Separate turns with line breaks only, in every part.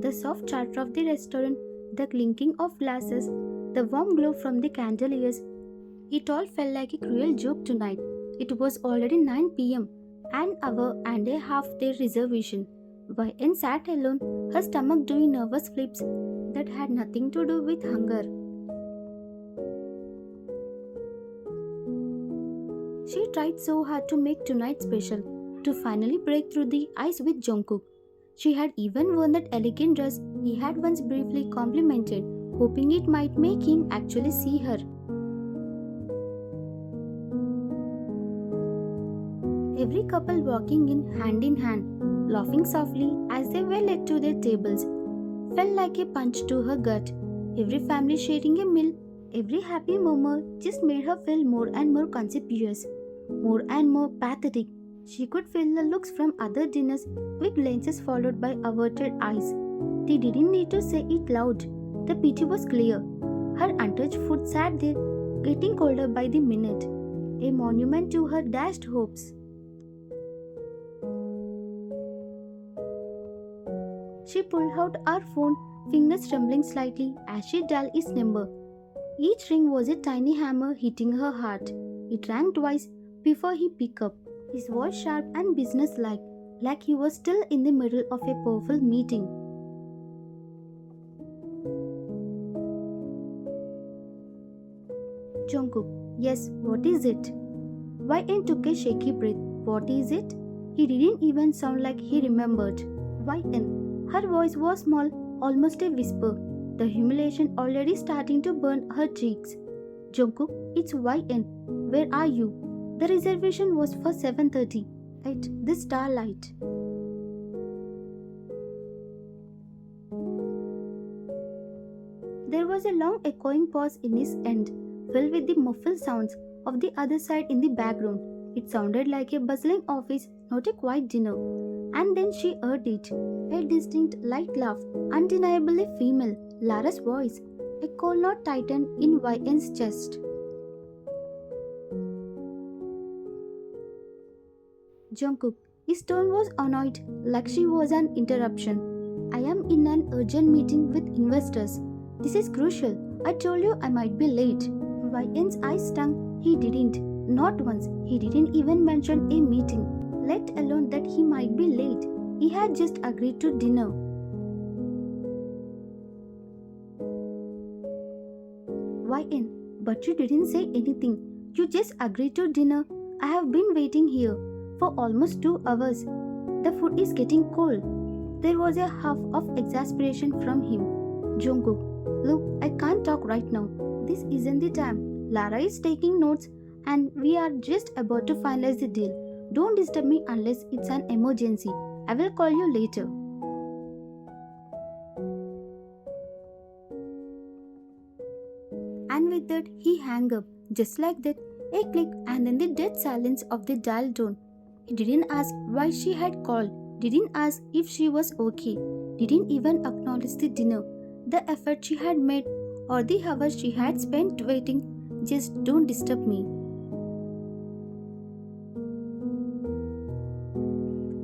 The soft chatter of the restaurant, the clinking of glasses, the warm glow from the candeliers, it all felt like a cruel joke tonight. It was already 9 p.m., an hour and a half their reservation. Yn sat alone, her stomach doing nervous flips that had nothing to do with hunger. She tried so hard to make tonight special, to finally break through the ice with Jungkook. She had even worn that elegant dress he had once briefly complimented, hoping it might make him actually see her. Every couple walking in hand, laughing softly as they were led to their tables, felt like a punch to her gut. Every family sharing a meal, every happy murmur just made her feel more and more conspicuous, more and more pathetic. She could feel the looks from other dinners with glances followed by averted eyes. They didn't need to say it loud. The pity was clear. Her untouched food sat there, getting colder by the minute, a monument to her dashed hopes. She pulled out her phone, fingers trembling slightly as she dialed his number. Each ring was a tiny hammer hitting her heart. It rang twice before he picked up, his voice sharp and businesslike, like he was still in the middle of a powerful meeting. Jungkook, yes, what is it? Yn took a shaky breath. What is it? He didn't even sound like he remembered. Yn. Her voice was small, almost a whisper, the humiliation already starting to burn her cheeks. Jungkook, it's Yn. Where are you? The reservation was for 7:30 at the Starlight. There was a long echoing pause in his end, filled with the muffled sounds of the other side in the background. It sounded like a bustling office, not a quiet dinner. And then she heard it, a distinct light laugh, undeniably female, Lara's voice. A cold knot tightened inYn's chest. Jungkook, his tone was annoyed, like she was an interruption. I am in an urgent meeting with investors. This is crucial. I told you I might be late.Yn's eyes stung. He didn't. Not once. He didn't even mention a meeting, let alone that he might be late. He had just agreed to dinner. Yn, but you didn't say anything. You just agreed to dinner. I have been waiting here for almost 2 hours. The food is getting cold. There was a huff of exasperation from him. Jungkook, look, I can't talk right now. This isn't the time. Lara is taking notes and we are just about to finalize the deal. Don't disturb me unless it's an emergency. I will call you later. And with that, he hung up, just like that, a click and then the dead silence of the dial tone. He didn't ask why she had called, didn't ask if she was okay, didn't even acknowledge the dinner, the effort she had made, or the hours she had spent waiting. Just don't disturb me.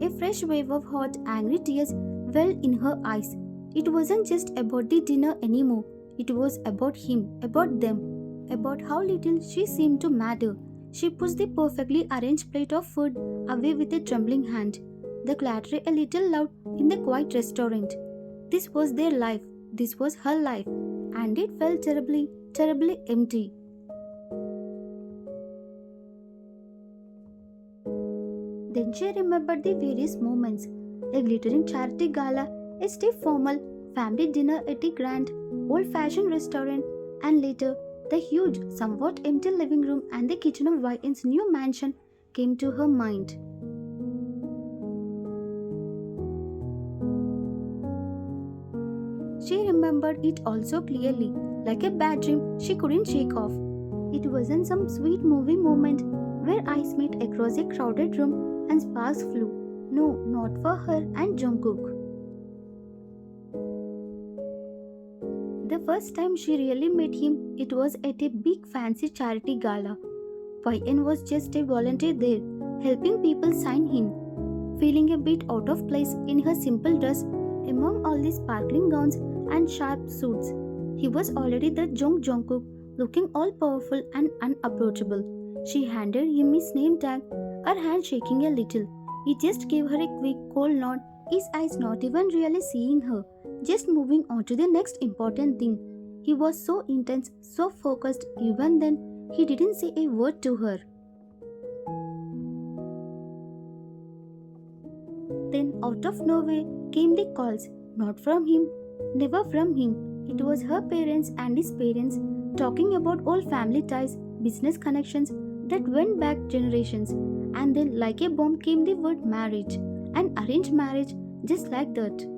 A fresh wave of hot, angry tears welled in her eyes. It wasn't just about the dinner anymore. It was about him, about them, about how little she seemed to matter. She pushed the perfectly arranged plate of food away with a trembling hand, the clatter a little loud in the quiet restaurant. This was their life. This was her life. And it felt terribly, terribly empty. Then she remembered the various moments, a glittering charity gala, a stiff formal family dinner at a grand, old-fashioned restaurant, and later the huge, somewhat empty living room and the kitchen ofYn's new mansion came to her mind. She remembered it all so clearly, like a bad dream she couldn't shake off. It wasn't some sweet movie moment where eyes met across a crowded room and sparks flew. No, not for her and Jungkook. The first time she really met him, it was at a big fancy charity gala. Yn was just a volunteer there, helping people sign in. Feeling a bit out of place in her simple dress, Among all these sparkling gowns and sharp suits, he was already the Jungkook, looking all powerful and unapproachable. She handed him his name tag, her hand shaking a little. He just gave her a quick, cold nod, his eyes not even really seeing her, just moving on to the next important thing. He was so intense, so focused, even then, he didn't say a word to her. Then, out of nowhere, came the calls, not from him, never from him. It was her parents and his parents talking about old family ties, business connections that went back generations. And then, like a bomb, came the word marriage, an arranged marriage, just like that.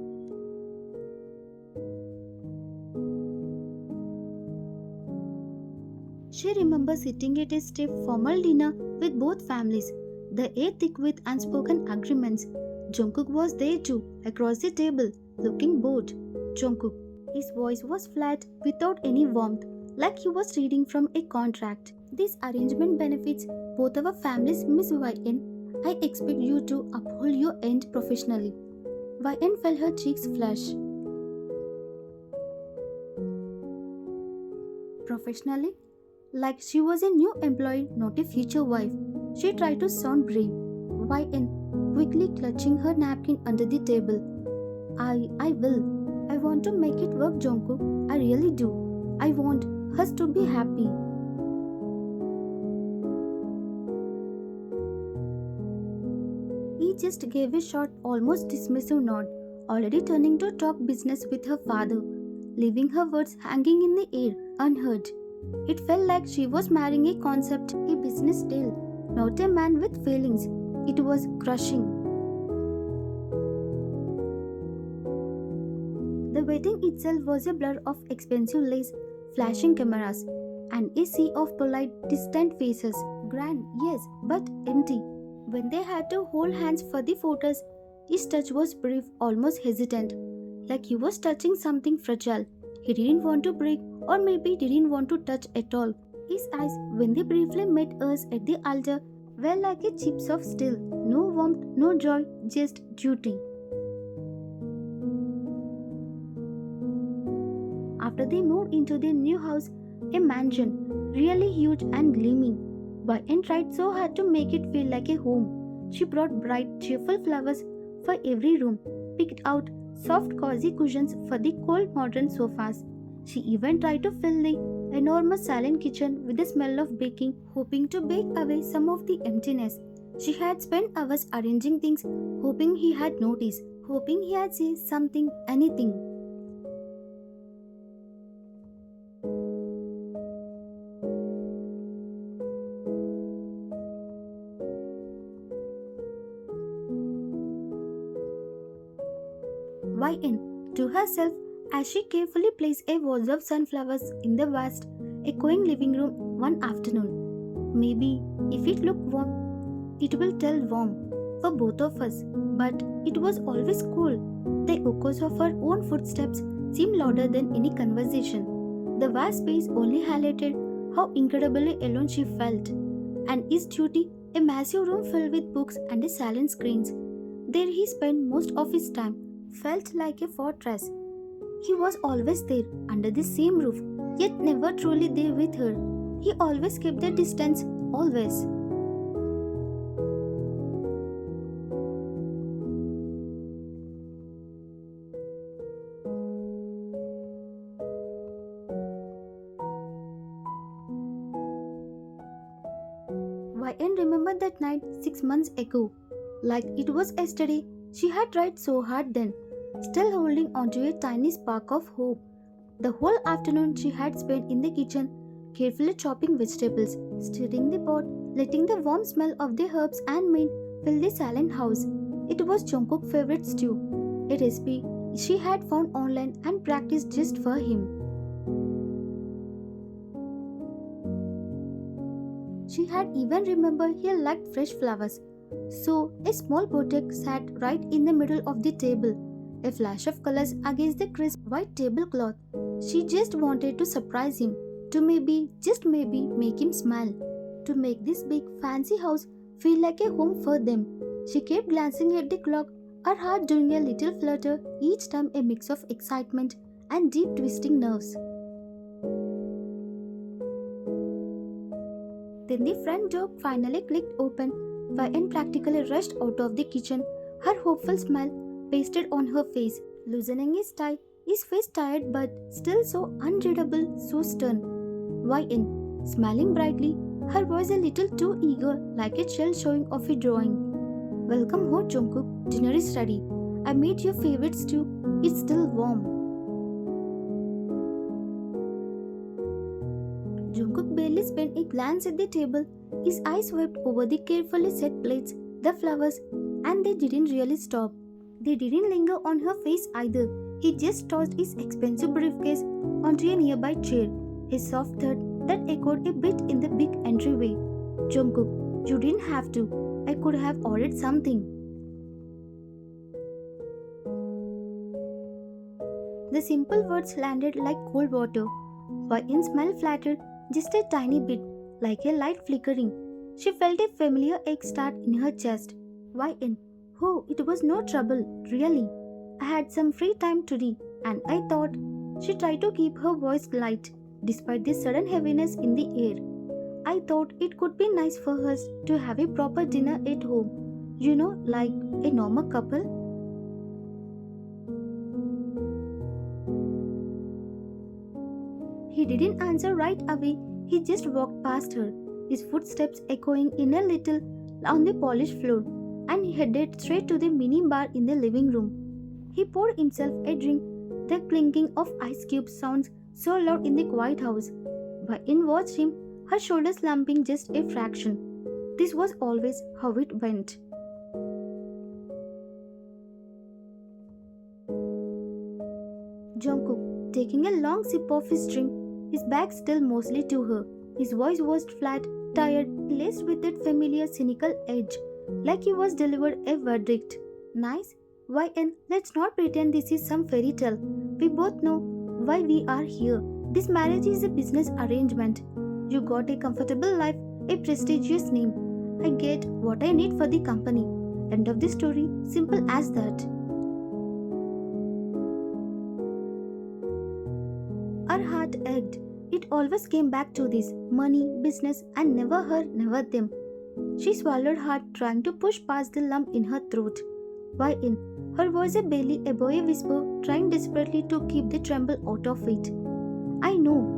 She remembers sitting at a stiff formal dinner with both families, the air thick with unspoken agreements. Jungkook was there too, across the table, looking bored. Jungkook. His voice was flat, without any warmth, like he was reading from a contract. This arrangement benefits both our families, Miss YN. I expect you to uphold your end professionally. YN felt her cheeks flush. Professionally? Like she was a new employee, not a future wife. She tried to sound brave. YN, quickly clutching her napkin under the table. I will. I want to make it work, Jungkook. I really do. I want us to be happy. He just gave a short, almost dismissive nod, already turning to talk business with her father, leaving her words hanging in the air, unheard. It felt like she was marrying a concept, a business deal, not a man with feelings. It was crushing. The wedding itself was a blur of expensive lace, flashing cameras, and a sea of polite, distant faces. Grand, yes, but empty. When they had to hold hands for the photos, his touch was brief, almost hesitant, like he was touching something fragile. He didn't want to break, or maybe didn't want to touch at all. His eyes, when they briefly met hers at the altar, were like a chips of steel. No warmth, no joy, just duty. After they moved into their new house, a mansion, really huge and gleaming, YN tried so hard to make it feel like a home. She brought bright, cheerful flowers for every room, picked out soft, cozy cushions for the cold, modern sofas. She even tried to fill the enormous silent kitchen with the smell of baking, hoping to bake away some of the emptiness. She had spent hours arranging things, hoping he had noticed, hoping he had said something, anything. YN, to herself, as she carefully placed a vase of sunflowers in the vast, echoing living room one afternoon. Maybe, if it looked warm, it will tell warm for both of us. But it was always cool. The echoes of her own footsteps seemed louder than any conversation. The vast space only highlighted how incredibly alone she felt. And his duty, a massive room filled with books and a silent screens. There he spent most of his time, felt like a fortress. He was always there, under the same roof, yet never truly there with her. He always kept the distance, always. YN remembered that night 6 months ago. Like it was yesterday, she had tried so hard then, still holding onto a tiny spark of hope. The whole afternoon she had spent in the kitchen, carefully chopping vegetables, stirring the pot, letting the warm smell of the herbs and mint fill the silent house. It was Jungkook's favorite stew, a recipe she had found online and practiced just for him. She had even remembered he liked fresh flowers. So, a small bouquet sat right in the middle of the table, a flash of colors against the crisp white tablecloth. She just wanted to surprise him, to maybe, just maybe, make him smile, to make this big, fancy house feel like a home for them. She kept glancing at the clock. her heart doing a little flutter, each time a mix of excitement and deep twisting nerves. Then the front door finally clicked open. Vian practically rushed out of the kitchen, her hopeful smile pasted on her face, loosening his tie, his face tired but still so unreadable, so stern. Vian, smiling brightly, her voice a little too eager, like a child showing off a drawing. Welcome home, Jungkook. Dinner is ready. I made your favorite stew. It's still warm. Jungkook barely spent a glance at the table. His eyes swept over the carefully set plates, the flowers, and they didn't really stop. They didn't linger on her face either. He just tossed his expensive briefcase onto a nearby chair, a soft thud that echoed a bit in the big entryway. Jungkook, you didn't have to. I could have ordered something. The simple words landed like cold water. Vian's smile flattered just a tiny bit, like a light flickering. She felt a familiar ache start in her chest. Vian, oh, it was no trouble, really. I had some free time today, and I thought. She tried to keep her voice light, despite the sudden heaviness in the air. I thought it could be nice for us to have a proper dinner at home. You know, like a normal couple. He didn't answer right away, he just walked past her, his footsteps echoing in a little on the polished floor, and he headed straight to the mini bar in the living room. He poured himself a drink, the clinking of ice cubes sounds so loud in the quiet house. Vian watched him, her shoulders slumping just a fraction. This was always how it went. Jungkook, taking a long sip of his drink, his back still mostly to her. His voice was flat, tired, laced with that familiar cynical edge, like he was delivered a verdict. Nice? Why, and let's not pretend this is some fairy tale. We both know why we are here. This marriage is a business arrangement. You got a comfortable life, a prestigious name. I get what I need for the company. End of the story. Simple as that. Her heart ached. It always came back to this money, business, and never her, never them. She swallowed hard, trying to push past the lump in her throat. Why in? Her voice a barely above a whisper, trying desperately to keep the tremble out of it. I know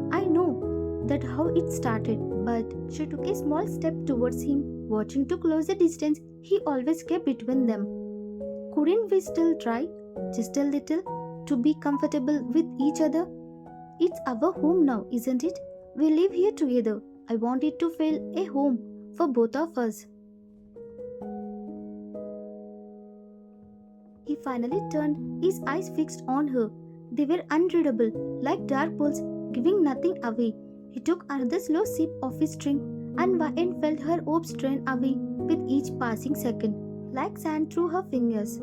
that how it started, but she took a small step towards him, watching to close the distance he always kept between them. Couldn't we still try, just a little, to be comfortable with each other? It's our home now, isn't it? We live here together. I want it to feel a home for both of us. He finally turned, his eyes fixed on her. They were unreadable, like dark pools, giving nothing away. He took another slow sip of his drink, and Vian felt her hopes drain away with each passing second, like sand through her fingers.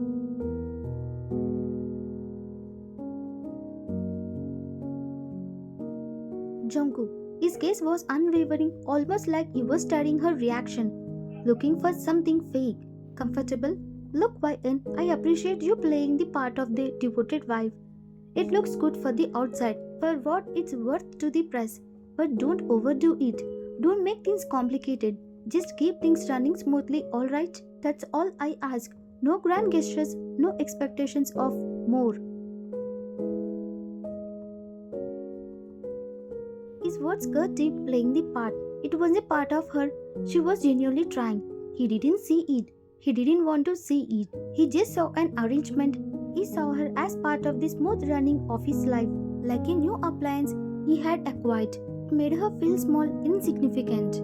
Jungkook, his gaze was unwavering, almost like he was studying her reaction, looking for something fake, comfortable. Look, Vian, I appreciate you playing the part of the devoted wife. It looks good for the outside, for what it's worth to the press. But don't overdo it. Don't make things complicated. Just keep things running smoothly, alright? That's all I ask. No grand gestures, no expectations of more. His words cut deep, playing the part. It was a part of her. She was genuinely trying. He didn't see it. He didn't want to see it. He just saw an arrangement. He saw her as part of the smooth running of his life, like a new appliance he had acquired. It made her feel small, insignificant.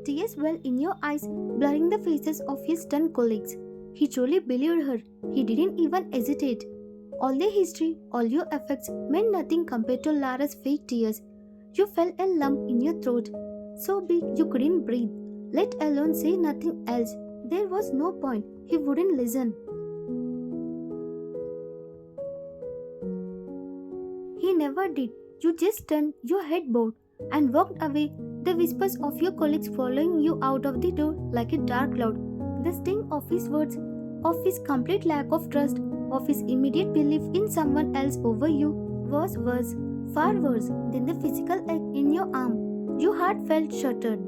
Tears well in your eyes, blurring the faces of his stunned colleagues. He truly believed her. He didn't even hesitate. All the history, all your efforts meant nothing compared to Lara's fake tears. You felt a lump in your throat, so big you couldn't breathe, let alone say nothing else. There was no point. He wouldn't listen. He never did. You just turned your head bowed and walked away, the whispers of your colleagues following you out of the door like a dark cloud. The sting of his words, of his complete lack of trust, of his immediate belief in someone else over you was worse, far worse than the physical ache in your arm. Your heart felt shattered.